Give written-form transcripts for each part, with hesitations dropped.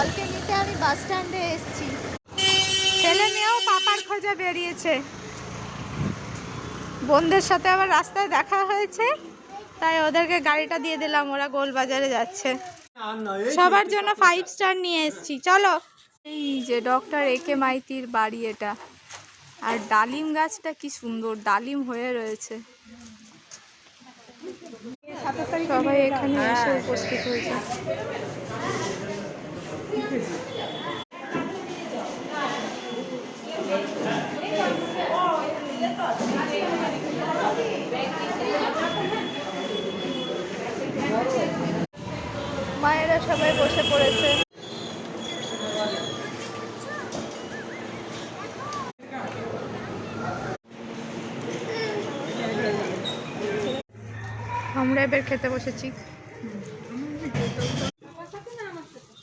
বলকে নিতে আমি বাস স্ট্যান্ডে এসেছি। ছেলে মেয়েও পাপার খোঁজে বেরিয়েছে। বোনদের সাথে আবার রাস্তায় দেখা হয়েছে, তাই ওদেরকে গাড়িটা দিয়ে দিলাম, ওরা গোলবাজারে যাচ্ছে। সবার জন্য 5 স্টার নিয়ে এসেছি, চলো। এই যে ডক্টর একে মাইতির বাড়ি এটা। আর ডালিম গাছটা কি সুন্দর, ডালিম হয়ে রয়েছে। সবাই এখানে এসে উপস্থিত হয়েছে। মায়েরা সবাই বসে পড়েছে। আমরা এবার খেতে বসেছি।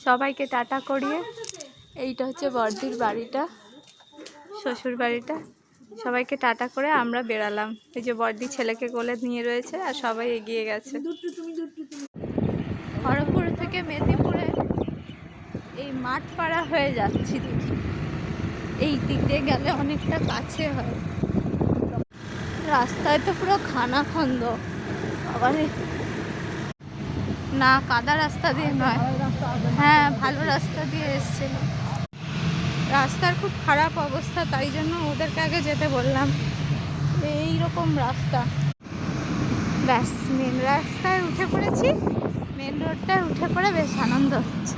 সবাইকে টাটা করিয়ে, এইটা হচ্ছে বর্দির বাড়িটা, শ্বশুর বাড়িটা। সবাইকে টাটা করে আমরা বেরালাম। এই যে বর্দি ছেলেকে কোলে নিয়ে রয়েছে আর সবাই এগিয়ে গেছে। খড়গপুর থেকে মেদিনীপুরে এই মাঠ পাড়া হয়ে যাচ্ছি দেখি। এই দিক দিয়ে গেলে অনেকটা কাছে হয়। রাস্তায় তো পুরো খানাখন্দ। আবার না, কাদা রাস্তা দিয়ে নয়, হ্যাঁ ভালো রাস্তা দিয়ে এসছিল। রাস্তার খুব খারাপ অবস্থা, তাই জন্য ওদেরকে আগে যেতে বললাম। এই রকম রাস্তা। ব্যাস মেন রাস্তায় উঠে পড়েছি। মেন রোডটায় উঠে পড়ে বেশ আনন্দ হচ্ছে।